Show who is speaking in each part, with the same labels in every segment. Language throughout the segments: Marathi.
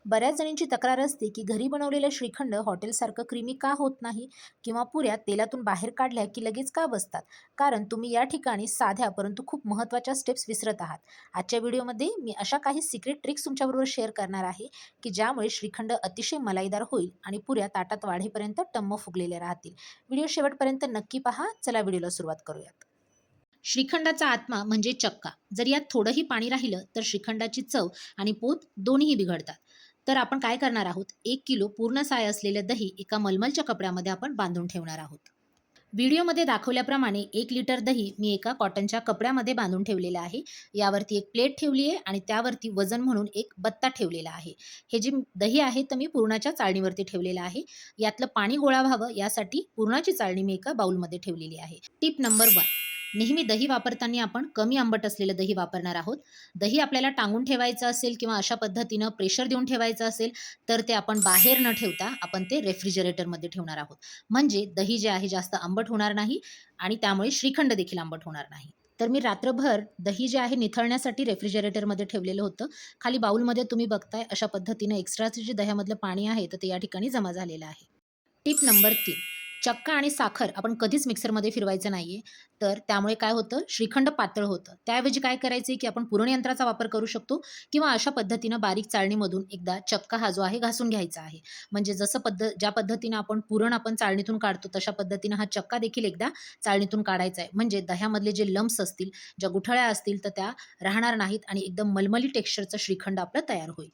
Speaker 1: बऱ्याच जणींची तक्रार असते की घरी बनवलेलं श्रीखंड हॉटेलसारखं क्रीमी का होत नाही किंवा पुऱ्या तेलातून बाहेर काढल्या की लगेच का बसतात. कारण तुम्ही या ठिकाणी साध्या परंतु खूप महत्त्वाच्या स्टेप्स विसरत आहात. आजच्या व्हिडिओमध्ये मी अशा काही सिक्रेट ट्रिक्स तुमच्याबरोबर शेअर करणार आहे की ज्यामुळे श्रीखंड अतिशय मलाईदार होईल आणि पुऱ्या ताटात वाढेपर्यंत टम्म फुगलेल्या राहतील. व्हिडिओ शेवटपर्यंत नक्की पहा. चला व्हिडिओला सुरुवात करूयात. श्रीखंडाचा आत्मा म्हणजे चक्का. जर यात थोडंही पाणी राहिलं तर श्रीखंडाची चव आणि पोत दोन्हीही बिघडतात. तर आपण काय करणार आहोत, 1 किलो पूर्ण साय असलेलं दही एका मलमलच्या कपड्यामध्ये आपण बांधून ठेवणार आहोत. व्हिडिओमध्ये दाखवल्याप्रमाणे 1 लिटर दही मी एका कॉटनच्या कपड्यामध्ये बांधून ठेवलेलं आहे. यावरती एक प्लेट ठेवली आहे आणि त्यावरती वजन म्हणून एक बत्ता ठेवलेला आहे. हे जे दही आहे तर मी पुरणाच्या चाळणीवरती ठेवलेलं आहे. यातलं पाणी गोळा व्हावं यासाठी पुरणाची चाळणी मी एका बाउलमध्ये ठेवलेली आहे. टिप नंबर 1, नेहमी दही वापरताना आपण कमी आंबट असलेलं दही वापरणार आहोत. दही आपल्याला टांगून ठेवायचं असेल किंवा अशा पद्धतीनं प्रेशर देऊन ठेवायचं असेल तर ते आपण बाहेर न ठेवता आपण ते रेफ्रिजरेटरमध्ये ठेवणार आहोत. म्हणजे दही जे आहे जास्त आंबट होणार नाही आणि त्यामुळे श्रीखंड देखील आंबट होणार नाही. तर मी रात्रभर दही जे आहे निथळण्यासाठी रेफ्रिजरेटरमध्ये ठेवलेलं होतं. खाली बाउलमध्ये तुम्ही बघताय अशा पद्धतीनं एक्स्ट्राचं जे दह्यामधलं पाणी आहे तर ते या ठिकाणी जमा झालेलं आहे. टिप नंबर 3, चक्का आणि साखर आपण कधीच मिक्सरमध्ये फिरवायचं नाहीये. तर त्यामुळे काय होतं, श्रीखंड पातळ होतं. त्याऐवजी काय करायचं की आपण पुरण यंत्राचा वापर करू शकतो किंवा अशा पद्धतीनं बारीक चाळणीमधून एकदा चक्का हा जो आहे घासून घ्यायचा आहे. म्हणजे ज्या पद्धतीनं आपण चाळणीतून काढतो तशा पद्धतीनं हा चक्का देखील एकदा चाळणीतून काढायचा आहे. म्हणजे दह्यामधले जे लम्प्स असतील, ज्या गुठळ्या असतील तर त्या राहणार नाहीत आणि एकदम मलमली टेक्स्चरचं श्रीखंड आपलं तयार होईल.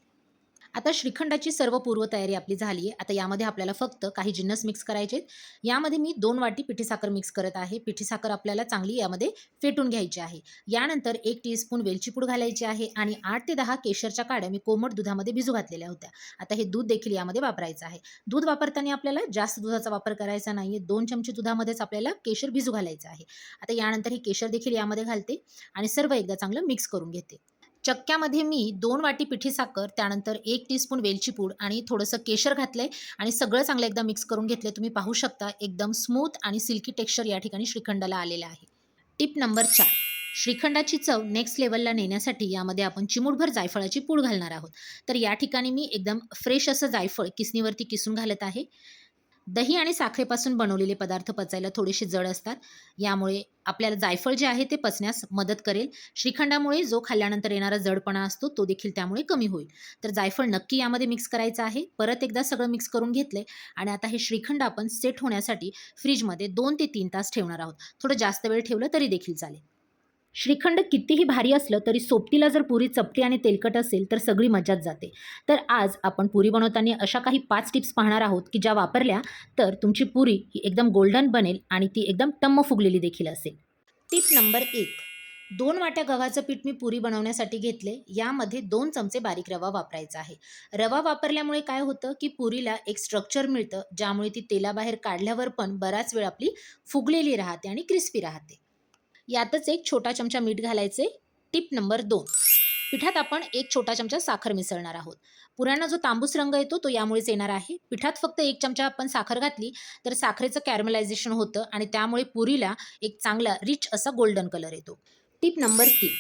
Speaker 1: आता श्रीखंडाची सर्व पूर्वतयारी आपली झाली आहे. आता यामध्ये आपल्याला फक्त काही जिन्नस मिक्स करायचे आहेत. यामध्ये मी 2 वाटी पिठी साखर मिक्स करत आहे. पिठी साखर आपल्याला चांगली यामध्ये फेटून घ्यायची आहे. यानंतर 1 टीस्पून वेलची पूड घालायची आहे आणि 8 ते 10 केशरच्या काड्या मी कोमट दुधामध्ये भिजू घातलेल्या होत्या. आता हे दूध देखील यामध्ये वापरायचं आहे. दूध वापरताना आपल्याला जास्त दुधाचा वापर करायचा नाहीये. 2 चमचे दुधामध्येच आपल्याला केशर भिजू घालायचं आहे. आता यानंतर हे केशर देखील यामध्ये घालते आणि सर्व एकदा चांगलं मिक्स करून घेते. चक्क्यामध्ये मी 2 वाटी पिठी साखर, त्यानंतर 1 टीस्पून वेलची पूड आणि थोडंसं केशर घातलंय आणि सगळं चांगलं एकदा मिक्स करून घेतलंय. तुम्ही पाहू शकता एकदम स्मूथ आणि सिल्की टेक्स्चर या ठिकाणी श्रीखंडाला आलेलं आहे. टिप नंबर 4, श्रीखंडाची चव नेक्स्ट लेव्हलला नेण्यासाठी यामध्ये आपण चिमूटभर जायफळाची पूड घालणार आहोत. तर या ठिकाणी मी एकदम फ्रेश असं जायफळ किसणीवरती किसून घालत आहे. दही आणि साखरेपासून बनवलेले पदार्थ पचायला थोडेसे जड असतात. यामुळे आपल्याला जायफळ जे आहे ते पचण्यास मदत करेल. श्रीखंडामुळे जो खाल्ल्यानंतर येणारा जडपणा असतो तो देखील त्यामुळे कमी होईल. तर जायफळ नक्की यामध्ये मिक्स करायचं आहे. परत एकदा सगळं मिक्स करून घेतलंय आणि आता हे श्रीखंड आपण सेट होण्यासाठी फ्रिजमध्ये 2 ते 3 तास ठेवणार आहोत. थोडं जास्त वेळ ठेवलं तरी देखील चालेल. श्रीखंड कितीही भारी असलं तरी सोबतीला जर पुरी चपटी आणि तेलकट असेल तर सगळी मजाच जाते. तर आज आपण पुरी बनवताना अशा काही 5 टिप्स पाहणार आहोत की ज्या वापरल्या तर तुमची पुरी ही एकदम गोल्डन बनेल आणि ती एकदम टम्म फुगलेली देखील असेल. टिप नंबर 1, 2 वाट्या गव्हाचं पीठ मी पुरी बनवण्यासाठी घेतले. यामध्ये 2 चमचे बारीक रवा वापरायचा आहे. रवा वापरल्यामुळे काय होतं की पुरीला एक स्ट्रक्चर मिळतं, ज्यामुळे ती तेलाबाहेर काढल्यावर पण बराच वेळ आपली फुगलेली राहते आणि क्रिस्पी राहते. यातच एक छोटा चमचा मीठ घालायचे. टिप नंबर 2, पिठात आपण एक छोटा चमचा साखर मिसळणार आहोत. पुऱ्यांना जो तांबूस रंग येतो तो यामुळेच येणार आहे. पिठात फक्त 1 चमचा आपण साखर घातली तर साखरेचं कॅरमलायझेशन होतं आणि त्यामुळे पुरीला एक चांगला रिच असा गोल्डन कलर येतो. टिप नंबर 3,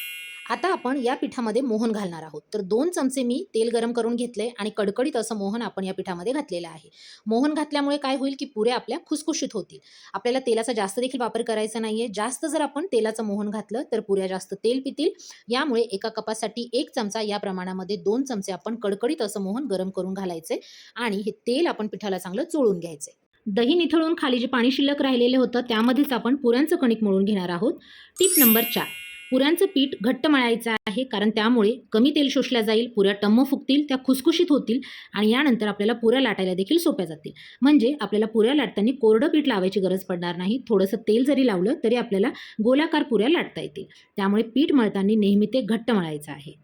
Speaker 1: आता आपण या पिठामध्ये मोहन घालणार आहोत. तर 2 चमचे मी तेल गरम करून घेतले आणि कडकडीत असं मोहन आपण या पिठामध्ये घातलेलं आहे. मोहन घातल्यामुळे काय होईल की पुऱ्या आपल्या खुसखुशीत होतील. आपल्याला तेलाचा जास्त देखील वापर करायचा नाहीये. जास्त जर आपण तेलाचं मोहन घातलं तर पुऱ्या जास्त तेल पितील. यामुळे एका कपासाठी 1 चमचा या प्रमाणामध्ये 2 चमचे आपण कडकडीत असं मोहन गरम करून घालायचे आणि हे तेल आपण पिठाला चांगलं चोळून घ्यायचे. दही निथळून खाली जे पाणी शिल्लक राहिलेलं होतं त्यामध्येच आपण पुऱ्यांचं कणिक मळून घेणार आहोत. टिप नंबर 4, पुऱ्यांचं पीठ घट्ट मळायचं आहे, कारण त्यामुळे कमी तेल शोषल्या जाईल, पुऱ्या टम्म फुगतील, त्या खुसखुशीत होतील आणि यानंतर आपल्याला पुऱ्या लाटायला देखील सोप्या जातील. म्हणजे आपल्याला पुऱ्या लाटताना कोरडं पीठ लावायची गरज पडणार नाही. थोडंसं तेल जरी लावलं तरी आपल्याला गोलाकार पुऱ्या लाटता येतील. त्यामुळे पीठ मळताना नेहमी ते घट्ट मळायचं आहे.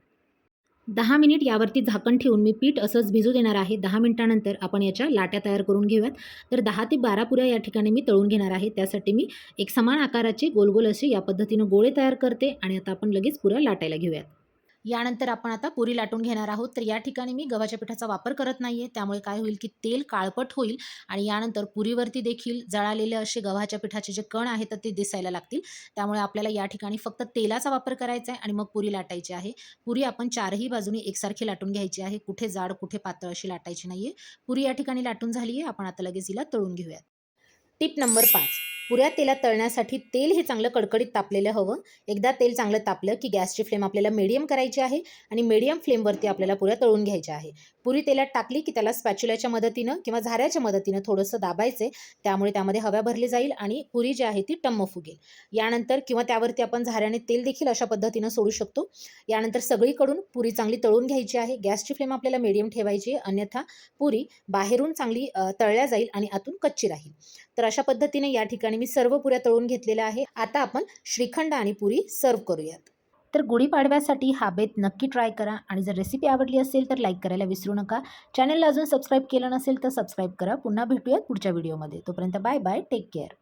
Speaker 1: 10 मिनिट यावरती झाकण ठेवून मी पीठ असंच भिजू देणार आहे. 10 मिनिटानंतर आपण याच्या लाट्या तयार करून घेऊयात. तर 10 ते 12 पुऱ्या या ठिकाणी मी तळून घेणार आहे. त्यासाठी मी एक समान आकाराचे गोल गोल असे या पद्धतीनं गोळे तयार करते आणि आता आपण लगेच पुऱ्या लाटायला घेऊयात. यानंतर आपण आता पुरी लाटून घेणार आहोत. तर या ठिकाणी मी गव्हाच्या पिठाचा वापर करत नाहीये. त्यामुळे काय होईल, की तेल काळपट होईल आणि यानंतर पुरीवरती देखील जळालेले असे गव्हाच्या पिठाचे जे कण आहेत, तर ते दिसायला लागतील. त्यामुळे आपल्याला या ठिकाणी फक्त तेलाचा वापर करायचा आहे आणि मग पुरी लाटायची आहे. पुरी आपण चारही बाजूनी एकसारखी लाटून घ्यायची आहे. कुठे जाड, कुठे पातळ अशी लाटायची नाहीये. पुरी या ठिकाणी लाटून झाली आहे. आपण आता लगेच हिला तळून घेऊयात. Tip number 5. पुऱ्या तेलात तळण्यासाठी तेल हे चांगलं कडकडीत तापलेलं हवं. एकदा तेल चांगलं तापलं, की गॅसची फ्लेम आपल्याला मीडियम करायची आहे आणि मीडियम फ्लेमवरती आपल्याला पुऱ्या तळून घ्यायच्या आहे. पुरी तेलात टाकली, की त्याला स्पॅच्युलाच्या मदतीनं किंवा झाऱ्याच्या मदतीनं थोडंसं दाबायचं त्यामुळे त्यामध्ये हवा भरली जाईल आणि पुरी जी आहे ती टम्म फुगेल. यानंतर किंवा त्यावरती आपण झाऱ्याने तेल देखील अशा पद्धतीनं सोडू शकतो. यानंतर सगळीकडून पुरी चांगली तळून घ्यायची आहे. गॅसची फ्लेम आपल्याला मीडियम ठेवायची आहे, अन्यथा पुरी बाहेरून चांगली तळल्या जाईल आणि आतून कच्ची राहील. तर अशा पद्धतीने या ठिकाणी मी सर्व पुऱ्या तळून घेतलेल्या आहे. आता आपण श्रीखंड आणि पुरी सर्व्ह करूयात. तर गुढीपाडव्यासाठी हा बेत नक्की ट्राय करा आणि जर रेसिपी आवडली असेल तर लाईक करायला विसरू नका. चॅनलला अजून सबस्क्राईब केलं नसेल तर सबस्क्राईब करा. पुन्हा भेटूयात पुढच्या व्हिडिओमध्ये. तोपर्यंत बाय बाय. Take care.